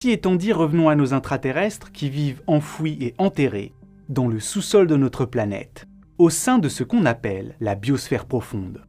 Ceci étant dit, revenons à nos intraterrestres qui vivent enfouis et enterrés dans le sous-sol de notre planète, au sein de ce qu'on appelle la biosphère profonde.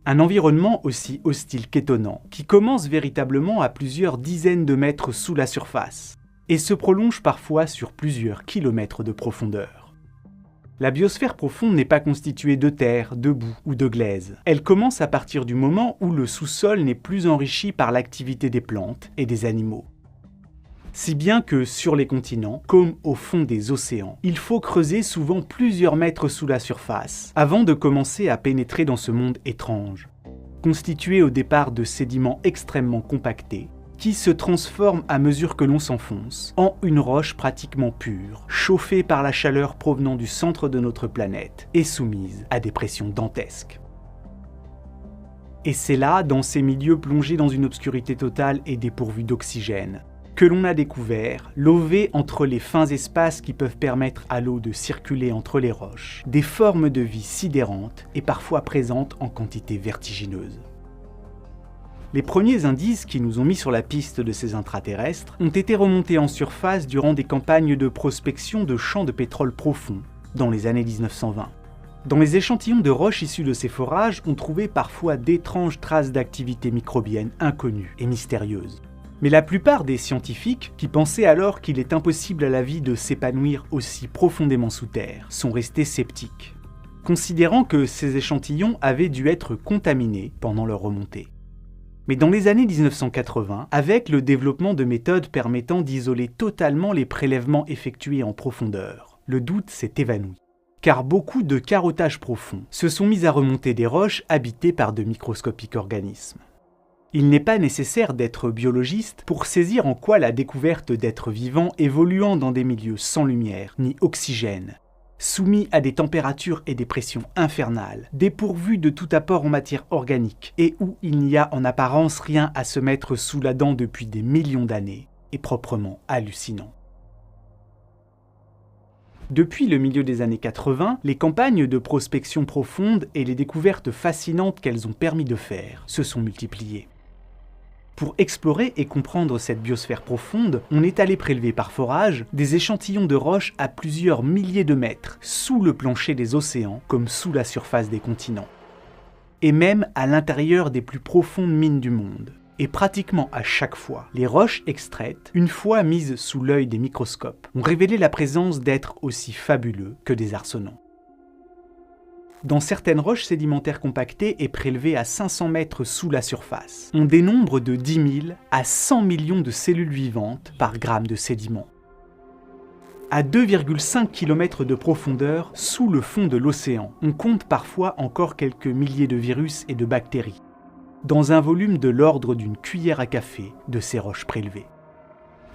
Un environnement aussi hostile qu'étonnant, qui commence véritablement à plusieurs dizaines de mètres sous la surface, et se prolonge parfois sur plusieurs kilomètres de profondeur. La biosphère profonde n'est pas constituée de terre, de boue ou de glaise. Elle commence à partir du moment où le sous-sol n'est plus enrichi par l'activité des plantes et des animaux. Si bien que sur les continents, comme au fond des océans, il faut creuser souvent plusieurs mètres sous la surface avant de commencer à pénétrer dans ce monde étrange, constitué au départ de sédiments extrêmement compactés, qui se transforment à mesure que l'on s'enfonce en une roche pratiquement pure, chauffée par la chaleur provenant du centre de notre planète et soumise à des pressions dantesques. Et c'est là, dans ces milieux plongés dans une obscurité totale et dépourvus d'oxygène, que l'on a découvert, lové entre les fins espaces qui peuvent permettre à l'eau de circuler entre les roches, des formes de vie sidérantes et parfois présentes en quantité vertigineuse. Les premiers indices qui nous ont mis sur la piste de ces intraterrestres ont été remontés en surface durant des campagnes de prospection de champs de pétrole profonds dans les années 1920. Dans les échantillons de roches issus de ces forages, on trouvait parfois d'étranges traces d'activité microbienne inconnues et mystérieuses. Mais la plupart des scientifiques, qui pensaient alors qu'il est impossible à la vie de s'épanouir aussi profondément sous terre, sont restés sceptiques, considérant que ces échantillons avaient dû être contaminés pendant leur remontée. Mais dans les années 1980, avec le développement de méthodes permettant d'isoler totalement les prélèvements effectués en profondeur, le doute s'est évanoui. Car beaucoup de carottages profonds se sont mis à remonter des roches habitées par de microscopiques organismes. Il n'est pas nécessaire d'être biologiste pour saisir en quoi la découverte d'êtres vivants évoluant dans des milieux sans lumière ni oxygène, soumis à des températures et des pressions infernales, dépourvus de tout apport en matière organique et où il n'y a en apparence rien à se mettre sous la dent depuis des millions d'années, est proprement hallucinant. Depuis le milieu des années 80, les campagnes de prospection profonde et les découvertes fascinantes qu'elles ont permis de faire se sont multipliées. Pour explorer et comprendre cette biosphère profonde, on est allé prélever par forage des échantillons de roches à plusieurs milliers de mètres, sous le plancher des océans comme sous la surface des continents. Et même à l'intérieur des plus profondes mines du monde. Et pratiquement à chaque fois, les roches extraites, une fois mises sous l'œil des microscopes, ont révélé la présence d'êtres aussi fabuleux que désarçonnants. Dans certaines roches sédimentaires compactées et prélevées à 500 mètres sous la surface, on dénombre de 10 000 à 100 millions de cellules vivantes par gramme de sédiment. À 2,5 km de profondeur, sous le fond de l'océan, on compte parfois encore quelques milliers de virus et de bactéries, dans un volume de l'ordre d'une cuillère à café de ces roches prélevées.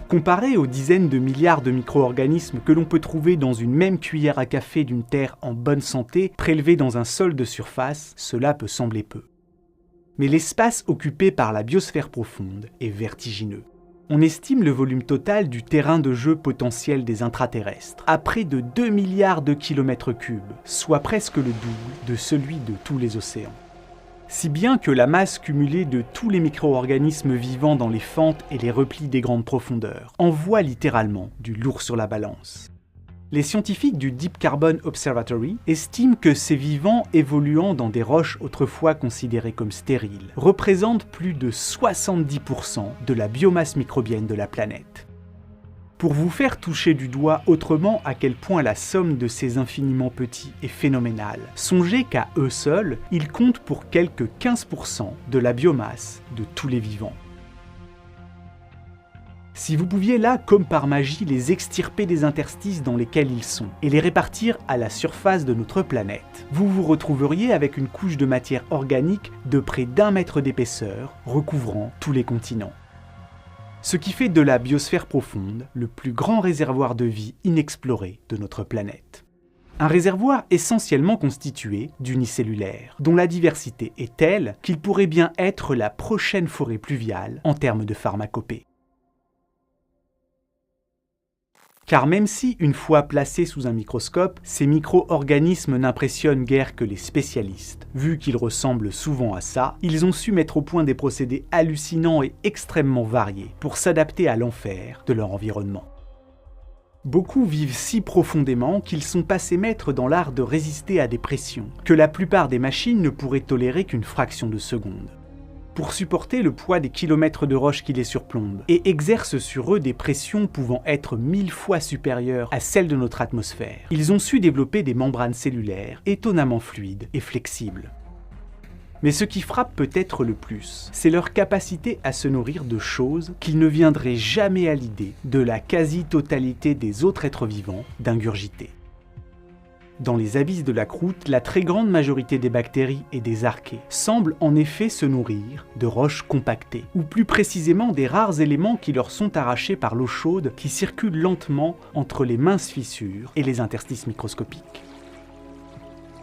Comparé aux dizaines de milliards de micro-organismes que l'on peut trouver dans une même cuillère à café d'une terre en bonne santé, prélevée dans un sol de surface, cela peut sembler peu. Mais l'espace occupé par la biosphère profonde est vertigineux. On estime le volume total du terrain de jeu potentiel des intraterrestres à près de 2 milliards de kilomètres cubes, soit presque le double de celui de tous les océans. Si bien que la masse cumulée de tous les micro-organismes vivants dans les fentes et les replis des grandes profondeurs envoie littéralement du lourd sur la balance. Les scientifiques du Deep Carbon Observatory estiment que ces vivants évoluant dans des roches autrefois considérées comme stériles représentent plus de 70% de la biomasse microbienne de la planète. Pour vous faire toucher du doigt autrement à quel point la somme de ces infiniment petits est phénoménale, songez qu'à eux seuls, ils comptent pour quelques 15% de la biomasse de tous les vivants. Si vous pouviez là, comme par magie, les extirper des interstices dans lesquels ils sont et les répartir à la surface de notre planète, vous vous retrouveriez avec une couche de matière organique de près d'1 mètre d'épaisseur, recouvrant tous les continents. Ce qui fait de la biosphère profonde le plus grand réservoir de vie inexploré de notre planète. Un réservoir essentiellement constitué d'unicellulaires, dont la diversité est telle qu'il pourrait bien être la prochaine forêt pluviale en termes de pharmacopée. Car même si, une fois placés sous un microscope, ces micro-organismes n'impressionnent guère que les spécialistes, vu qu'ils ressemblent souvent à ça, ils ont su mettre au point des procédés hallucinants et extrêmement variés pour s'adapter à l'enfer de leur environnement. Beaucoup vivent si profondément qu'ils sont passés maîtres dans l'art de résister à des pressions que la plupart des machines ne pourraient tolérer qu'une fraction de seconde. Pour supporter le poids des kilomètres de roches qui les surplombent et exercent sur eux des pressions pouvant être 1000 fois supérieures à celles de notre atmosphère, ils ont su développer des membranes cellulaires étonnamment fluides et flexibles. Mais ce qui frappe peut-être le plus, c'est leur capacité à se nourrir de choses qu'il ne viendrait jamais à l'idée de la quasi-totalité des autres êtres vivants d'ingurgiter. Dans les abysses de la croûte, la très grande majorité des bactéries et des archées semblent en effet se nourrir de roches compactées, ou plus précisément des rares éléments qui leur sont arrachés par l'eau chaude qui circule lentement entre les minces fissures et les interstices microscopiques.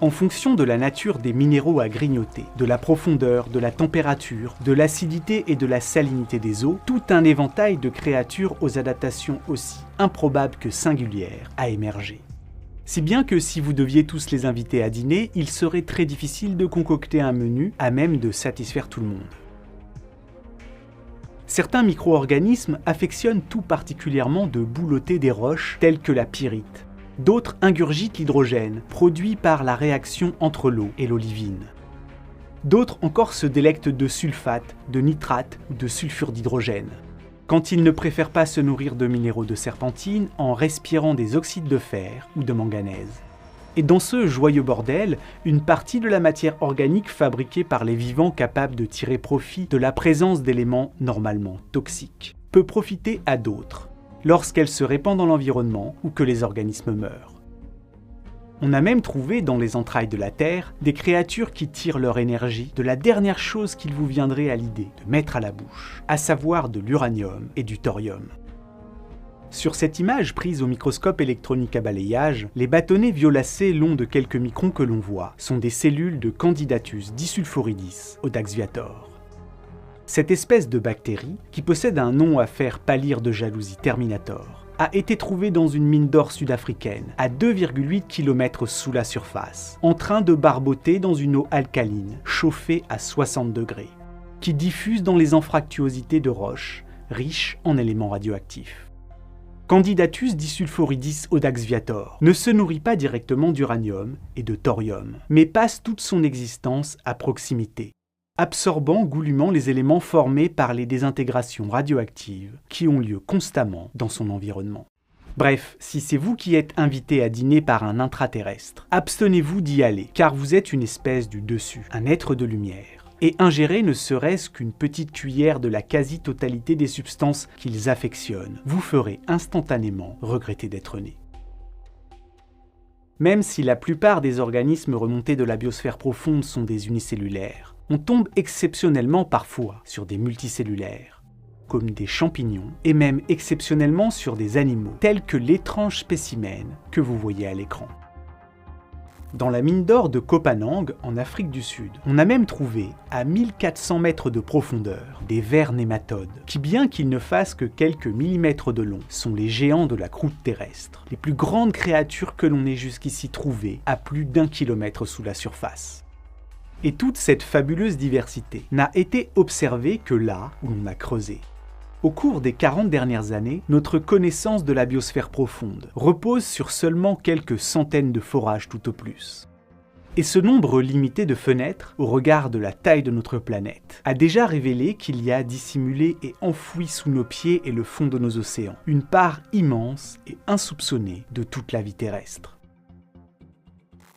En fonction de la nature des minéraux à grignoter, de la profondeur, de la température, de l'acidité et de la salinité des eaux, tout un éventail de créatures aux adaptations aussi improbables que singulières a émergé. Si bien que si vous deviez tous les inviter à dîner, il serait très difficile de concocter un menu à même de satisfaire tout le monde. Certains micro-organismes affectionnent tout particulièrement de boulotter des roches telles que la pyrite. D'autres ingurgitent l'hydrogène, produit par la réaction entre l'eau et l'olivine. D'autres encore se délectent de sulfate, de nitrate ou de sulfure d'hydrogène. Quand ils ne préfèrent pas se nourrir de minéraux de serpentine en respirant des oxydes de fer ou de manganèse. Et dans ce joyeux bordel, une partie de la matière organique fabriquée par les vivants capables de tirer profit de la présence d'éléments normalement toxiques peut profiter à d'autres, lorsqu'elle se répand dans l'environnement ou que les organismes meurent. On a même trouvé dans les entrailles de la Terre des créatures qui tirent leur énergie de la dernière chose qu'il vous viendrait à l'idée de mettre à la bouche, à savoir de l'uranium et du thorium. Sur cette image prise au microscope électronique à balayage, les bâtonnets violacés longs de quelques microns que l'on voit sont des cellules de Candidatus disulphoridis Audax viator. Cette espèce de bactérie, qui possède un nom à faire pâlir de jalousie Terminator, a été trouvée dans une mine d'or sud-africaine, à 2,8 km sous la surface, en train de barboter dans une eau alcaline, chauffée à 60 degrés, qui diffuse dans les anfractuosités de roches, riches en éléments radioactifs. Candidatus disulphoridis Audax viator ne se nourrit pas directement d'uranium et de thorium, mais passe toute son existence à proximité, absorbant goulûment les éléments formés par les désintégrations radioactives qui ont lieu constamment dans son environnement. Bref, si c'est vous qui êtes invité à dîner par un intraterrestre, abstenez-vous d'y aller, car vous êtes une espèce du dessus, un être de lumière, et ingérer ne serait-ce qu'une petite cuillère de la quasi-totalité des substances qu'ils affectionnent vous ferait instantanément regretter d'être né. Même si la plupart des organismes remontés de la biosphère profonde sont des unicellulaires, on tombe exceptionnellement parfois sur des multicellulaires, comme des champignons, et même exceptionnellement sur des animaux, tels que l'étrange spécimen que vous voyez à l'écran. Dans la mine d'or de Kopanang, en Afrique du Sud, on a même trouvé, à 1400 mètres de profondeur, des vers nématodes, qui bien qu'ils ne fassent que quelques millimètres de long, sont les géants de la croûte terrestre, les plus grandes créatures que l'on ait jusqu'ici trouvées à plus d'1 kilomètre sous la surface. Et toute cette fabuleuse diversité n'a été observée que là où l'on a creusé. Au cours des 40 dernières années, notre connaissance de la biosphère profonde repose sur seulement quelques centaines de forages tout au plus. Et ce nombre limité de fenêtres, au regard de la taille de notre planète, a déjà révélé qu'il y a dissimulé et enfoui sous nos pieds et le fond de nos océans, une part immense et insoupçonnée de toute la vie terrestre.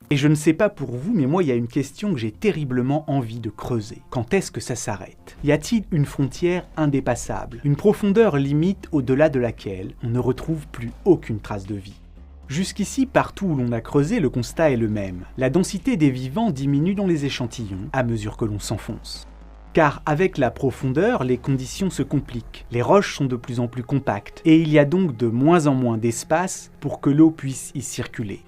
Et je ne sais pas pour vous, mais moi il y a une question que j'ai terriblement envie de creuser. Quand est-ce que ça s'arrête? Y a-t-il une frontière indépassable, une profondeur limite au-delà de laquelle on ne retrouve plus aucune trace de vie? Jusqu'ici, partout où l'on a creusé, le constat est le même. La densité des vivants diminue dans les échantillons à mesure que l'on s'enfonce. Car avec la profondeur, les conditions se compliquent. Les roches sont de plus en plus compactes, et il y a donc de moins en moins d'espace pour que l'eau puisse y circuler.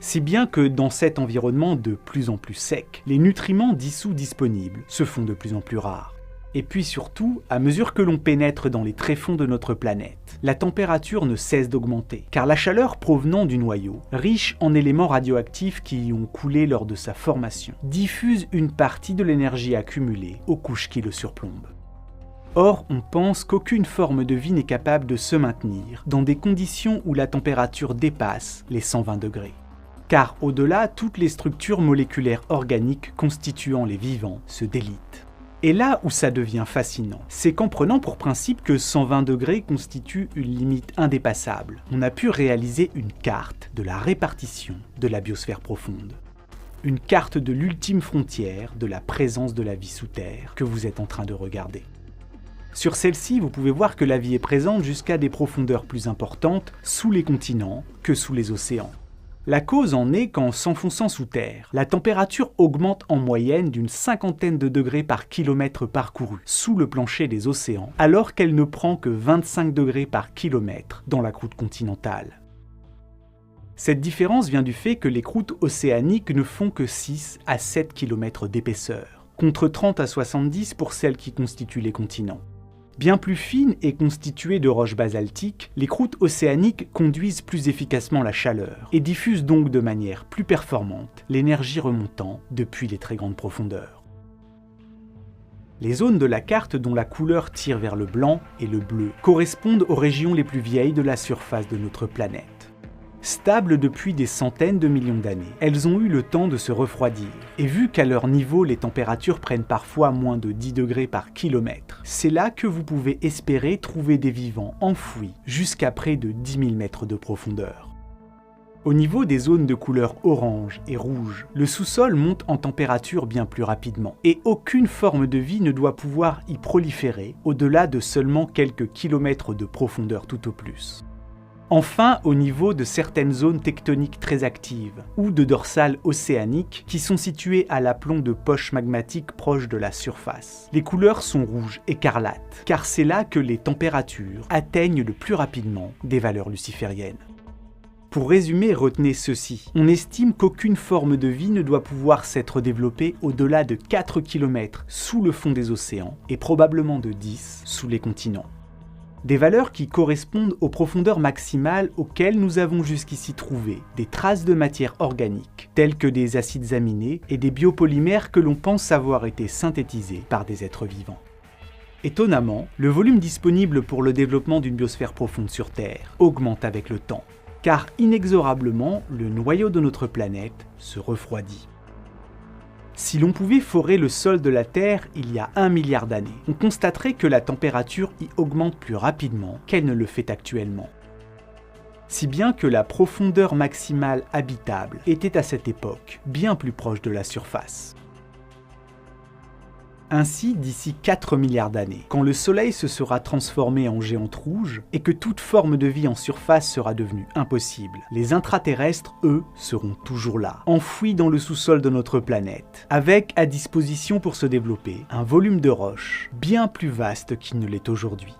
Si bien que dans cet environnement de plus en plus sec, les nutriments dissous disponibles se font de plus en plus rares. Et puis surtout, à mesure que l'on pénètre dans les tréfonds de notre planète, la température ne cesse d'augmenter, car la chaleur provenant du noyau, riche en éléments radioactifs qui y ont coulé lors de sa formation, diffuse une partie de l'énergie accumulée aux couches qui le surplombent. Or, on pense qu'aucune forme de vie n'est capable de se maintenir dans des conditions où la température dépasse les 120 degrés. Car au-delà, toutes les structures moléculaires organiques constituant les vivants se délitent. Et là où ça devient fascinant, c'est qu'en prenant pour principe que 120 degrés constitue une limite indépassable, on a pu réaliser une carte de la répartition de la biosphère profonde. Une carte de l'ultime frontière de la présence de la vie sous terre que vous êtes en train de regarder. Sur celle-ci, vous pouvez voir que la vie est présente jusqu'à des profondeurs plus importantes sous les continents que sous les océans. La cause en est qu'en s'enfonçant sous terre, la température augmente en moyenne d'une 50aine de degrés par kilomètre parcouru sous le plancher des océans, alors qu'elle ne prend que 25 degrés par kilomètre dans la croûte continentale. Cette différence vient du fait que les croûtes océaniques ne font que 6 à 7 km d'épaisseur, contre 30 à 70 pour celles qui constituent les continents. Bien plus fines et constituées de roches basaltiques, les croûtes océaniques conduisent plus efficacement la chaleur et diffusent donc de manière plus performante l'énergie remontant depuis les très grandes profondeurs. Les zones de la carte dont la couleur tire vers le blanc et le bleu correspondent aux régions les plus vieilles de la surface de notre planète. Stables depuis des centaines de millions d'années, elles ont eu le temps de se refroidir, et vu qu'à leur niveau les températures prennent parfois moins de 10 degrés par kilomètre, c'est là que vous pouvez espérer trouver des vivants enfouis jusqu'à près de 10 000 mètres de profondeur. Au niveau des zones de couleur orange et rouge, le sous-sol monte en température bien plus rapidement, et aucune forme de vie ne doit pouvoir y proliférer au-delà de seulement quelques kilomètres de profondeur tout au plus. Enfin, au niveau de certaines zones tectoniques très actives, ou de dorsales océaniques qui sont situées à l'aplomb de poches magmatiques proches de la surface. Les couleurs sont rouges écarlates, car c'est là que les températures atteignent le plus rapidement des valeurs lucifériennes. Pour résumer, retenez ceci. On estime qu'aucune forme de vie ne doit pouvoir s'être développée au-delà de 4 km sous le fond des océans, et probablement de 10 sous les continents. Des valeurs qui correspondent aux profondeurs maximales auxquelles nous avons jusqu'ici trouvé des traces de matière organique, telles que des acides aminés et des biopolymères que l'on pense avoir été synthétisés par des êtres vivants. Étonnamment, le volume disponible pour le développement d'une biosphère profonde sur Terre augmente avec le temps, car inexorablement, le noyau de notre planète se refroidit. Si l'on pouvait forer le sol de la Terre il y a 1 milliard d'années, on constaterait que la température y augmente plus rapidement qu'elle ne le fait actuellement. Si bien que la profondeur maximale habitable était à cette époque bien plus proche de la surface. Ainsi, d'ici 4 milliards d'années, quand le Soleil se sera transformé en géante rouge et que toute forme de vie en surface sera devenue impossible, les intraterrestres, eux, seront toujours là, enfouis dans le sous-sol de notre planète, avec à disposition pour se développer un volume de roches bien plus vaste qu'il ne l'est aujourd'hui.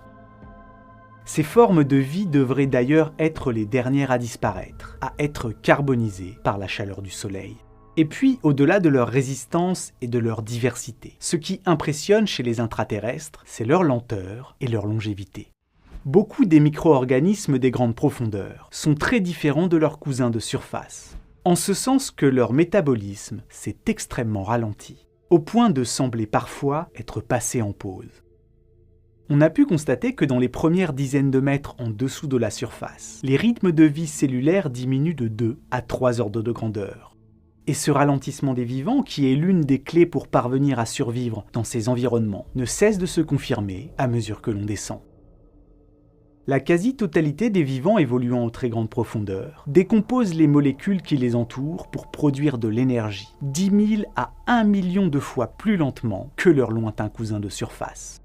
Ces formes de vie devraient d'ailleurs être les dernières à disparaître, à être carbonisées par la chaleur du Soleil. Et puis, au-delà de leur résistance et de leur diversité, ce qui impressionne chez les intraterrestres, c'est leur lenteur et leur longévité. Beaucoup des micro-organismes des grandes profondeurs sont très différents de leurs cousins de surface, en ce sens que leur métabolisme s'est extrêmement ralenti, au point de sembler parfois être passé en pause. On a pu constater que dans les premières dizaines de mètres en dessous de la surface, les rythmes de vie cellulaire diminuent de 2 à 3 ordres de grandeur. Et ce ralentissement des vivants, qui est l'une des clés pour parvenir à survivre dans ces environnements, ne cesse de se confirmer à mesure que l'on descend. La quasi-totalité des vivants évoluant aux très grandes profondeurs décompose les molécules qui les entourent pour produire de l'énergie 10 000 à 1 million de fois plus lentement que leurs lointains cousins de surface.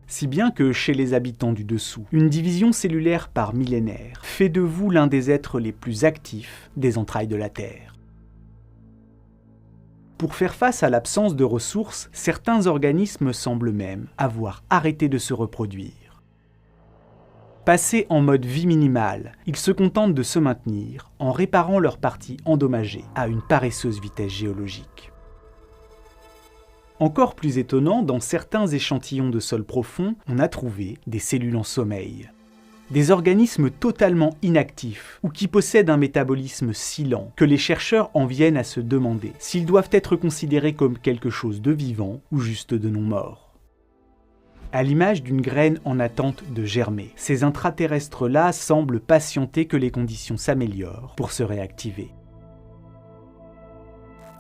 Si bien que chez les habitants du dessous, une division cellulaire par millénaire fait de vous l'un des êtres les plus actifs des entrailles de la Terre. Pour faire face à l'absence de ressources, certains organismes semblent même avoir arrêté de se reproduire. Passés en mode vie minimale, ils se contentent de se maintenir en réparant leurs parties endommagées à une paresseuse vitesse géologique. Encore plus étonnant, dans certains échantillons de sol profond, on a trouvé des cellules en sommeil. Des organismes totalement inactifs ou qui possèdent un métabolisme si lent que les chercheurs en viennent à se demander s'ils doivent être considérés comme quelque chose de vivant ou juste de non-mort. À l'image d'une graine en attente de germer, ces intraterrestres-là semblent patienter que les conditions s'améliorent pour se réactiver.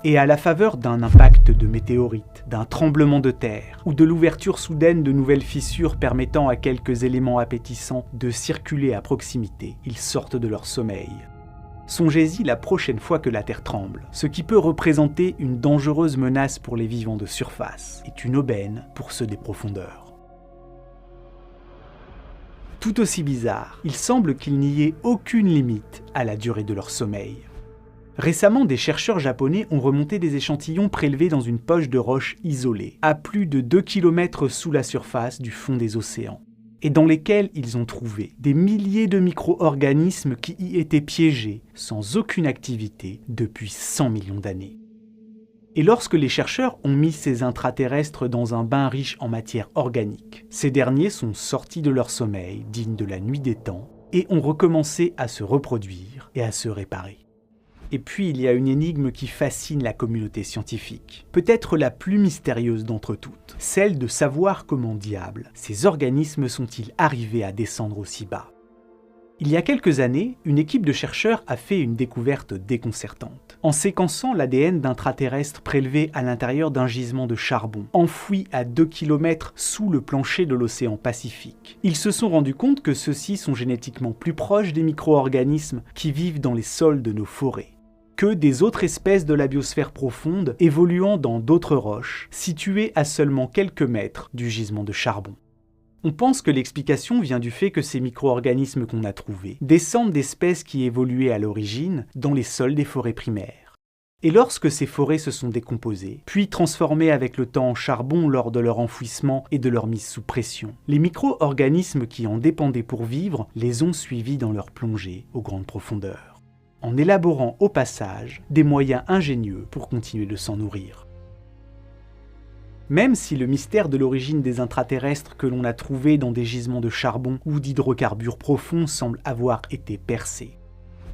Et à la faveur d'un impact de météorite, d'un tremblement de terre, ou de l'ouverture soudaine de nouvelles fissures permettant à quelques éléments appétissants de circuler à proximité, ils sortent de leur sommeil. Songez-y la prochaine fois que la Terre tremble. Ce qui peut représenter une dangereuse menace pour les vivants de surface est une aubaine pour ceux des profondeurs. Tout aussi bizarre, il semble qu'il n'y ait aucune limite à la durée de leur sommeil. Récemment, des chercheurs japonais ont remonté des échantillons prélevés dans une poche de roche isolée, à plus de 2 km sous la surface du fond des océans, et dans lesquels ils ont trouvé des milliers de micro-organismes qui y étaient piégés, sans aucune activité, depuis 100 millions d'années. Et lorsque les chercheurs ont mis ces intraterrestres dans un bain riche en matière organique, ces derniers sont sortis de leur sommeil, digne de la nuit des temps, et ont recommencé à se reproduire et à se réparer. Et puis il y a une énigme qui fascine la communauté scientifique, peut-être la plus mystérieuse d'entre toutes, celle de savoir comment diable ces organismes sont-ils arrivés à descendre aussi bas. Il y a quelques années, une équipe de chercheurs a fait une découverte déconcertante. En séquençant l'ADN d'intraterrestres prélevés à l'intérieur d'un gisement de charbon, enfoui à 2 km sous le plancher de l'océan Pacifique, ils se sont rendus compte que ceux-ci sont génétiquement plus proches des micro-organismes qui vivent dans les sols de nos forêts que des autres espèces de la biosphère profonde évoluant dans d'autres roches, situées à seulement quelques mètres du gisement de charbon. On pense que l'explication vient du fait que ces micro-organismes qu'on a trouvés descendent d'espèces qui évoluaient à l'origine dans les sols des forêts primaires. Et lorsque ces forêts se sont décomposées, puis transformées avec le temps en charbon lors de leur enfouissement et de leur mise sous pression, les micro-organismes qui en dépendaient pour vivre les ont suivis dans leur plongée aux grandes profondeurs, en élaborant au passage des moyens ingénieux pour continuer de s'en nourrir. Même si le mystère de l'origine des intraterrestres que l'on a trouvés dans des gisements de charbon ou d'hydrocarbures profonds semble avoir été percé,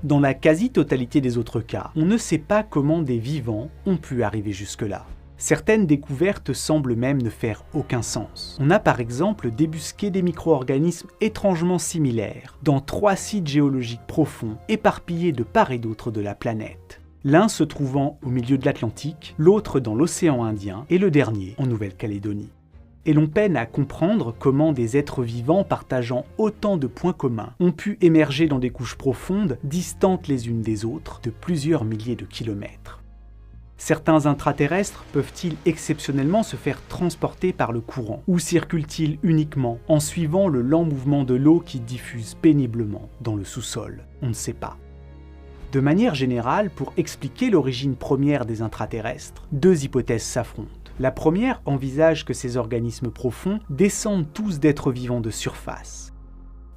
dans la quasi-totalité des autres cas, on ne sait pas comment des vivants ont pu arriver jusque-là. Certaines découvertes semblent même ne faire aucun sens. On a par exemple débusqué des micro-organismes étrangement similaires dans 3 sites géologiques profonds éparpillés de part et d'autre de la planète. L'un se trouvant au milieu de l'Atlantique, l'autre dans l'océan Indien et le dernier en Nouvelle-Calédonie. Et l'on peine à comprendre comment des êtres vivants partageant autant de points communs ont pu émerger dans des couches profondes, distantes les unes des autres, de plusieurs milliers de kilomètres. Certains intraterrestres peuvent-ils exceptionnellement se faire transporter par le courant, ou circulent-ils uniquement en suivant le lent mouvement de l'eau qui diffuse péniblement dans le sous-sol? On ne sait pas. De manière générale, pour expliquer l'origine première des intraterrestres, 2 hypothèses s'affrontent. La première envisage que ces organismes profonds descendent tous d'êtres vivants de surface,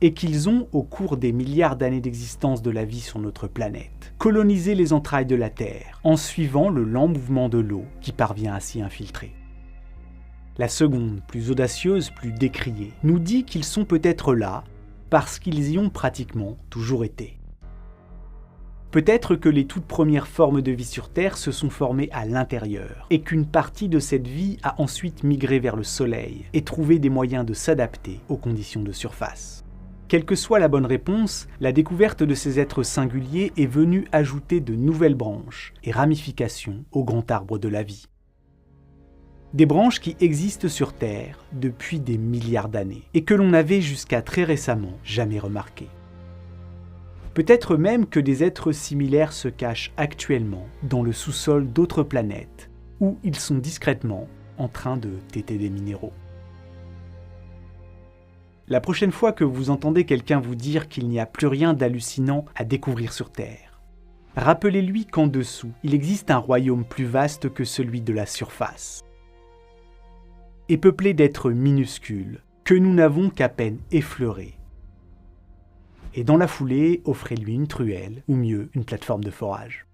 et qu'ils ont, au cours des milliards d'années d'existence de la vie sur notre planète, colonisé les entrailles de la Terre en suivant le lent mouvement de l'eau qui parvient à s'y infiltrer. La seconde, plus audacieuse, plus décriée, nous dit qu'ils sont peut-être là parce qu'ils y ont pratiquement toujours été. Peut-être que les toutes premières formes de vie sur Terre se sont formées à l'intérieur, et qu'une partie de cette vie a ensuite migré vers le Soleil et trouvé des moyens de s'adapter aux conditions de surface. Quelle que soit la bonne réponse, la découverte de ces êtres singuliers est venue ajouter de nouvelles branches et ramifications au grand arbre de la vie. Des branches qui existent sur Terre depuis des milliards d'années, et que l'on n'avait jusqu'à très récemment jamais remarquées. Peut-être même que des êtres similaires se cachent actuellement dans le sous-sol d'autres planètes, où ils sont discrètement en train de téter des minéraux. La prochaine fois que vous entendez quelqu'un vous dire qu'il n'y a plus rien d'hallucinant à découvrir sur Terre, rappelez-lui qu'en dessous, il existe un royaume plus vaste que celui de la surface, et peuplé d'êtres minuscules que nous n'avons qu'à peine effleurés. Et dans la foulée, offrez-lui une truelle, ou mieux, une plateforme de forage.